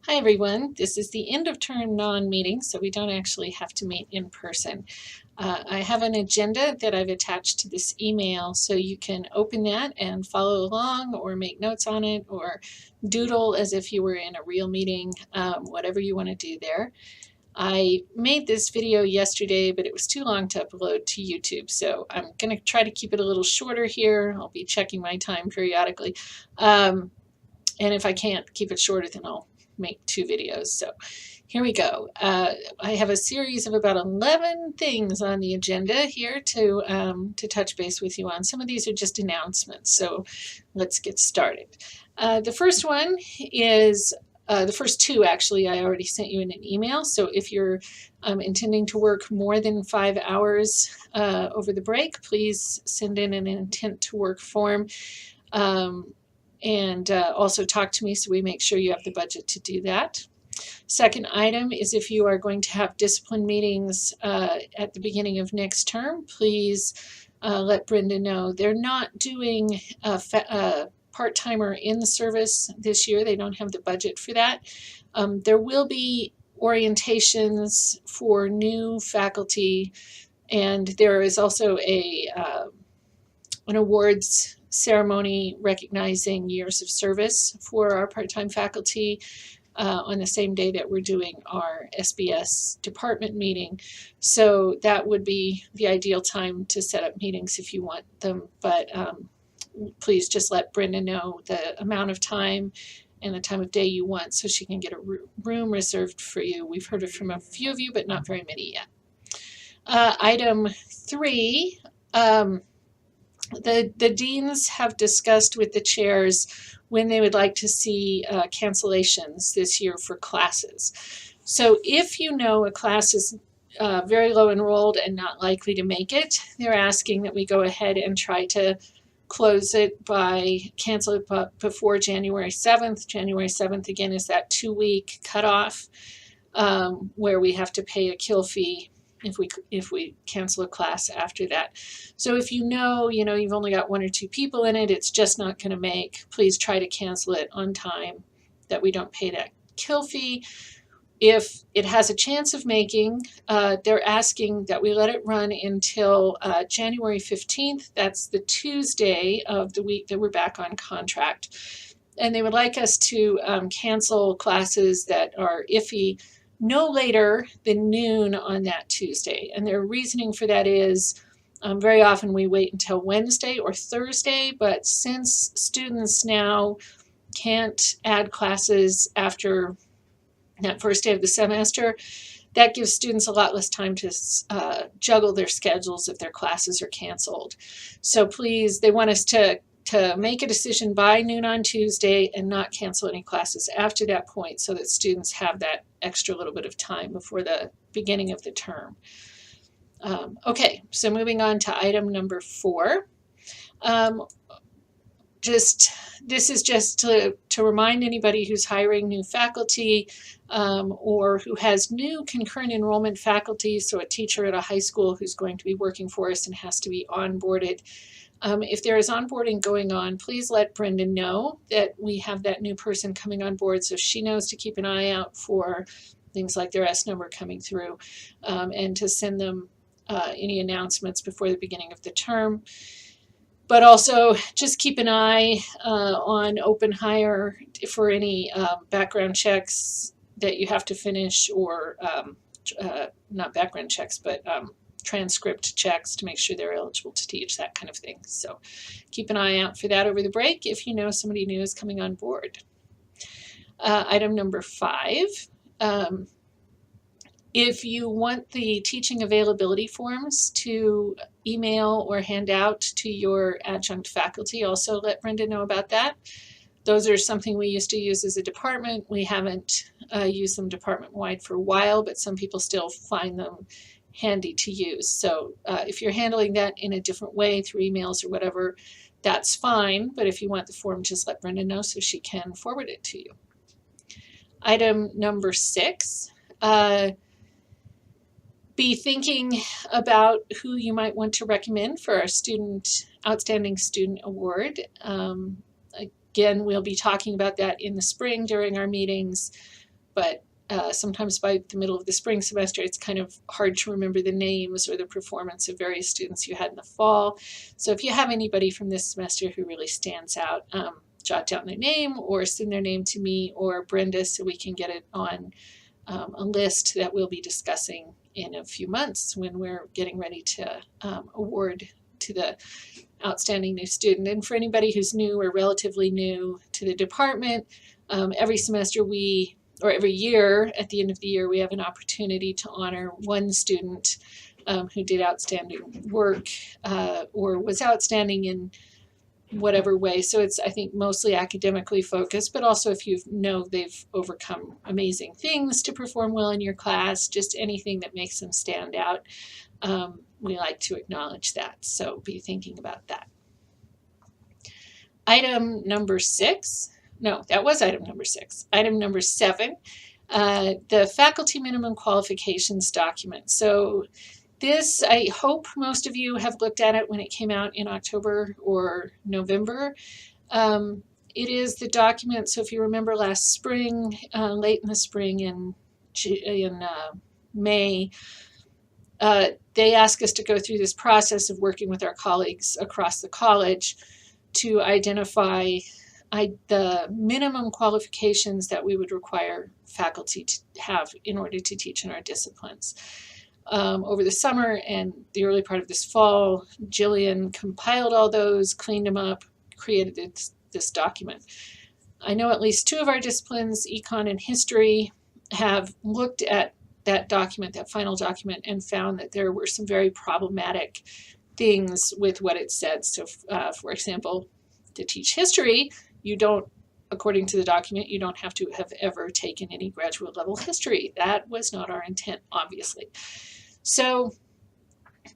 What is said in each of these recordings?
Hi everyone, this is the end of term non-meeting, so we don't actually have to meet in person. I have an agenda that I've attached to this email, so you can open that and follow along or make notes on it or doodle as if you were in a real meeting, whatever you want to do there. I made this video yesterday, but it was too long to upload to YouTube, so I'm going to try to keep it a little shorter here. I'll be checking my time periodically. And if I can't keep it shorter, then I'll make 2 videos. So here we go. I have a series of about 11 things on the agenda here to touch base with you on. Some of these are just announcements, so let's get started. The first one is the first 2 actually I already sent you in an email. So if you're intending to work more than 5 hours over the break, please send in an intent to work form. And also talk to me so we make sure you have the budget to do that. Second item is if you are going to have discipline meetings at the beginning of next term, please let Brenda know. They're not doing a part-timer in the service this year. They don't have the budget for that. There will be orientations for new faculty, and there is also an awards ceremony recognizing years of service for our part-time faculty on the same day that we're doing our SBS department meeting. So that would be the ideal time to set up meetings if you want them, but please just let Brenda know the amount of time and the time of day you want so she can get a room reserved for you. We've heard it from a few of you, but not very many yet. Item 3, the deans have discussed with the chairs when they would like to see cancellations this year for classes. So if you know a class is very low enrolled and not likely to make it, they're asking that we go ahead and try to cancel it before January 7th. January 7th again is that 2-week cutoff where we have to pay a kill fee if we cancel a class after that. So if you know you've only got 1 or 2 people in it, it's just not going to make, please try to cancel it on time that we don't pay that kill fee. If it has a chance of making, they're asking that we let it run until January 15th. That's the Tuesday of the week that we're back on contract. And they would like us to cancel classes that are iffy no later than noon on that Tuesday. And their reasoning for that is very often we wait until Wednesday or Thursday, but since students now can't add classes after that first day of the semester, that gives students a lot less time to juggle their schedules if their classes are canceled. So please, they want us to make a decision by noon on Tuesday and not cancel any classes after that point so that students have that extra little bit of time before the beginning of the term. Okay, so moving on to item number 4. This is just to remind anybody who's hiring new faculty or who has new concurrent enrollment faculty, so a teacher at a high school who's going to be working for us and has to be onboarded. If there is onboarding going on, please let Brenda know that we have that new person coming on board so she knows to keep an eye out for things like their S number coming through and to send them any announcements before the beginning of the term. But also just keep an eye on open hire for any background checks that you have to finish or not background checks, but transcript checks to make sure they're eligible to teach, that kind of thing. So keep an eye out for that over the break if you know somebody new is coming on board. Item number 5, if you want the teaching availability forms to email or hand out to your adjunct faculty, also let Brenda know about that. Those are something we used to use as a department. We haven't used them department-wide for a while, but some people still find them handy to use. So if you're handling that in a different way through emails or whatever, that's fine. But if you want the form, just let Brenda know so she can forward it to you. Item number 6, be thinking about who you might want to recommend for our Outstanding Student Award. Again, we'll be talking about that in the spring during our meetings. but sometimes by the middle of the spring semester, it's kind of hard to remember the names or the performance of various students you had in the fall. So if you have anybody from this semester who really stands out, jot down their name or send their name to me or Brenda so we can get it on a list that we'll be discussing in a few months when we're getting ready to award to the outstanding new student. And for anybody who's new or relatively new to the department, every semester or every year, at the end of the year, we have an opportunity to honor one student who did outstanding work or was outstanding in whatever way. So it's, I think, mostly academically focused, but also if you know they've overcome amazing things to perform well in your class, just anything that makes them stand out, we like to acknowledge that. So be thinking about that. Item number 6. No, that was item number 6. Item number 7, the faculty minimum qualifications document. So this, I hope most of you have looked at it when it came out in October or November. It is the document, so if you remember last spring, late in the spring in May, they asked us to go through this process of working with our colleagues across the college to identify the minimum qualifications that we would require faculty to have in order to teach in our disciplines. Over the summer and the early part of this fall, Jillian compiled all those, cleaned them up, created this document. I know at least 2 of our disciplines, Econ and History, have looked at that document, that final document, and found that there were some very problematic things with what it said. So, for example, to teach history, you don't, according to the document, you don't have to have ever taken any graduate level history. That was not our intent, obviously. So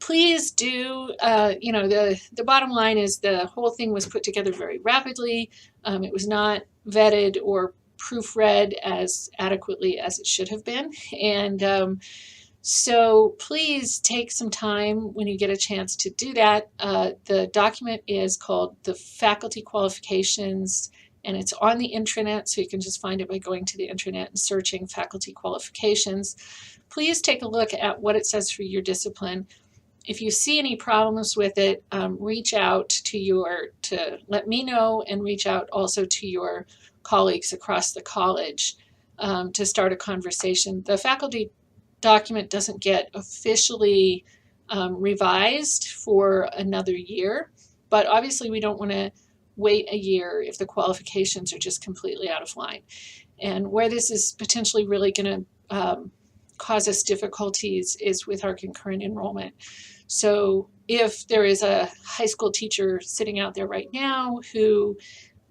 please do, the bottom line is the whole thing was put together very rapidly. It was not vetted or proofread as adequately as it should have been. And so please take some time when you get a chance to do that. The document is called the Faculty Qualifications, and it's on the intranet, so you can just find it by going to the intranet and searching Faculty Qualifications. Please take a look at what it says for your discipline. If you see any problems with it, reach out to let me know, and reach out also to your colleagues across the college to start a conversation. The faculty document doesn't get officially revised for another year, but obviously we don't want to wait a year if the qualifications are just completely out of line. And where this is potentially really going to cause us difficulties is with our concurrent enrollment. So if there is a high school teacher sitting out there right now who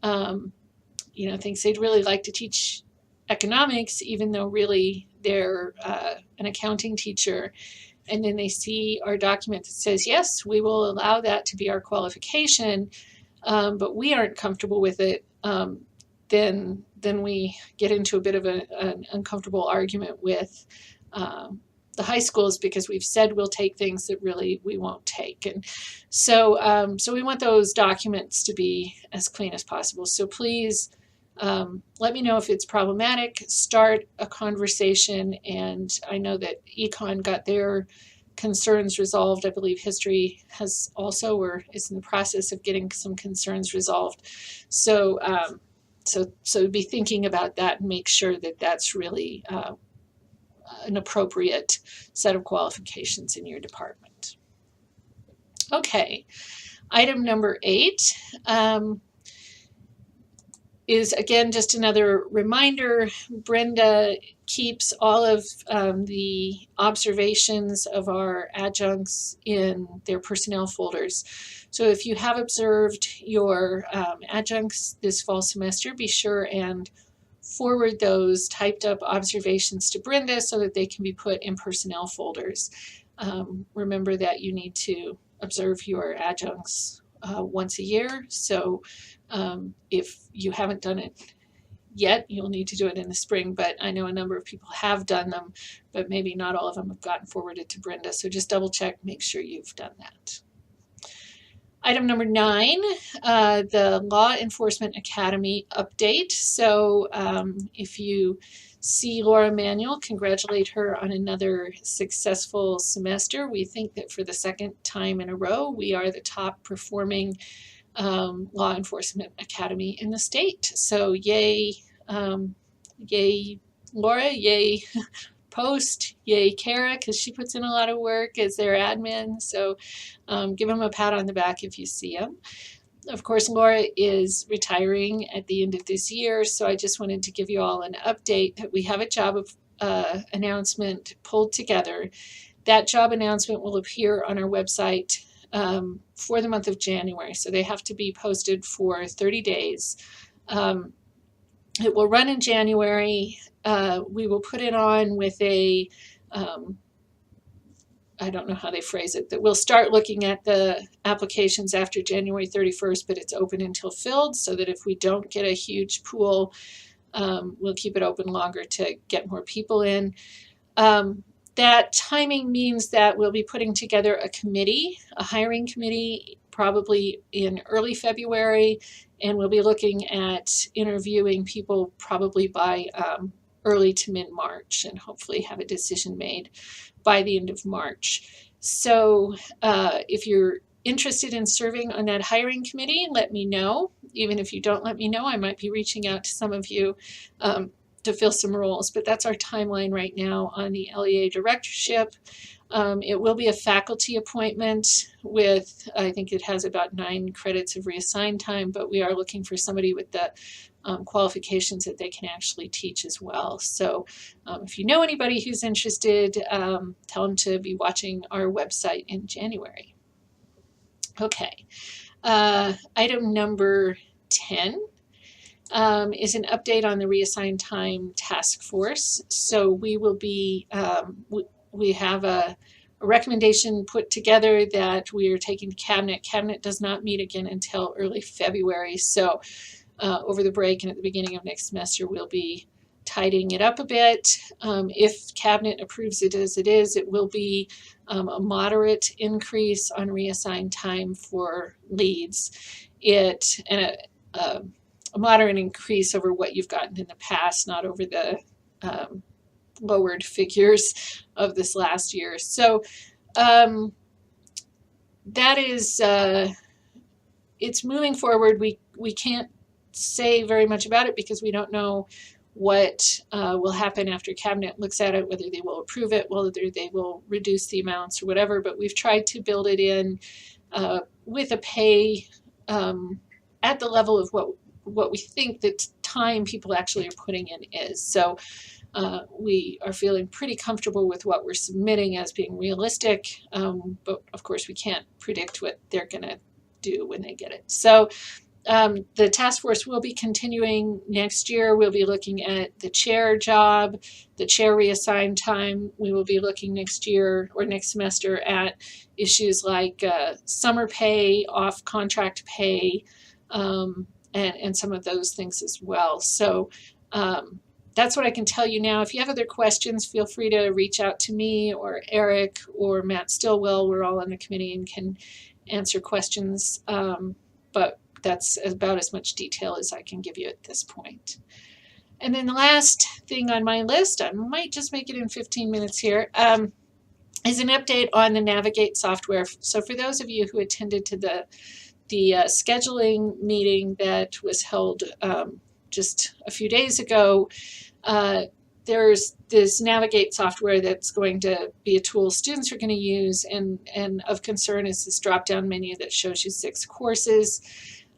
thinks they'd really like to teach economics, even though really they're an accounting teacher, and then they see our document that says, yes, we will allow that to be our qualification, but we aren't comfortable with it, then we get into a bit of an uncomfortable argument with the high schools, because we've said we'll take things that really we won't take. And so we want those documents to be as clean as possible. So please let me know if it's problematic. Start a conversation, and I know that Econ got their concerns resolved. I believe History has also, or is in the process of getting some concerns resolved. So be thinking about that and make sure that that's really an appropriate set of qualifications in your department. Okay, item number 8 is, again, just another reminder. Brenda keeps all of the observations of our adjuncts in their personnel folders. So if you have observed your adjuncts this fall semester, be sure and forward those typed up observations to Brenda so that they can be put in personnel folders. Remember that you need to observe your adjuncts once a year. So if you haven't done it yet, you'll need to do it in the spring, but I know a number of people have done them, but maybe not all of them have gotten forwarded to Brenda. So just double check, make sure you've done that. Item number 9, the Law Enforcement Academy update. So if you see Laura Manuel, congratulate her on another successful semester. We think that for the second time in a row, we are the top performing law enforcement academy in the state. So yay, yay Laura, yay Post, yay Kara, because she puts in a lot of work as their admin. So give them a pat on the back if you see them. Of course, Laura is retiring at the end of this year, so I just wanted to give you all an update that we have a job announcement pulled together. That job announcement will appear on our website for the month of January, so they have to be posted for 30 days. It will run in January. We will put it on with a, I don't know how they phrase it, that we'll start looking at the applications after January 31st, but it's open until filled, so that if we don't get a huge pool, we'll keep it open longer to get more people in. That timing means that we'll be putting together a committee, a hiring committee, probably in early February, and we'll be looking at interviewing people probably by early to mid-March, and hopefully have a decision made by the end of March. So if you're interested in serving on that hiring committee, let me know. Even if you don't let me know, I might be reaching out to some of you to fill some roles, but that's our timeline right now on the LEA directorship. It will be a faculty appointment with, I think it has about 9 credits of reassigned time, but we are looking for somebody with the qualifications that they can actually teach as well. So if you know anybody who's interested, tell them to be watching our website in January. Okay, item number 10 is an update on the reassigned time task force. So we will be, we have a recommendation put together that we are taking to Cabinet. Cabinet does not meet again until early February. So over the break and at the beginning of next semester, we'll be tidying it up a bit. If Cabinet approves it as it is, it will be a moderate increase on reassigned time for leads. And a moderate increase over what you've gotten in the past, not over the lowered figures of this last year. So that is, it's moving forward. We can't say very much about it because we don't know what will happen after Cabinet looks at it, whether they will approve it, whether they will reduce the amounts or whatever, but we've tried to build it in with a pay at the level of what we think the time people actually are putting in is. So we are feeling pretty comfortable with what we're submitting as being realistic, but of course we can't predict what they're going to do when they get it. So the task force will be continuing next year. We'll be looking at the chair job, the chair reassigned time. We will be looking next year or next semester at issues like summer pay, off contract pay, and some of those things as well. So that's what I can tell you now. If you have other questions, feel free to reach out to me or Eric or Matt Stillwell. We're all on the committee and can answer questions. But that's about as much detail as I can give you at this point. And then the last thing on my list, I might just make it in 15 minutes here, is an update on the Navigate software. So for those of you who attended to the scheduling meeting that was held just a few days ago, there's this Navigate software that's going to be a tool students are going to use, and of concern is this drop-down menu that shows you 6 courses,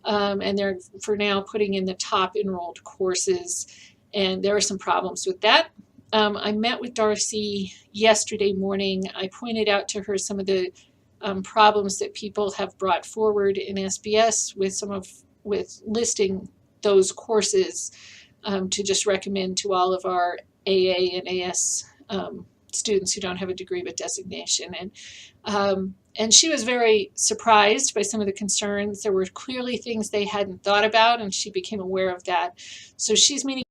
and they're for now putting in the top enrolled courses, and there are some problems with that. I met with Darcy yesterday morning. I pointed out to her some of the problems that people have brought forward in SBS with listing those courses to just recommend to all of our AA and AS students who don't have a degree but designation. And she was very surprised by some of the concerns. There were clearly things they hadn't thought about, and she became aware of that. So she's meeting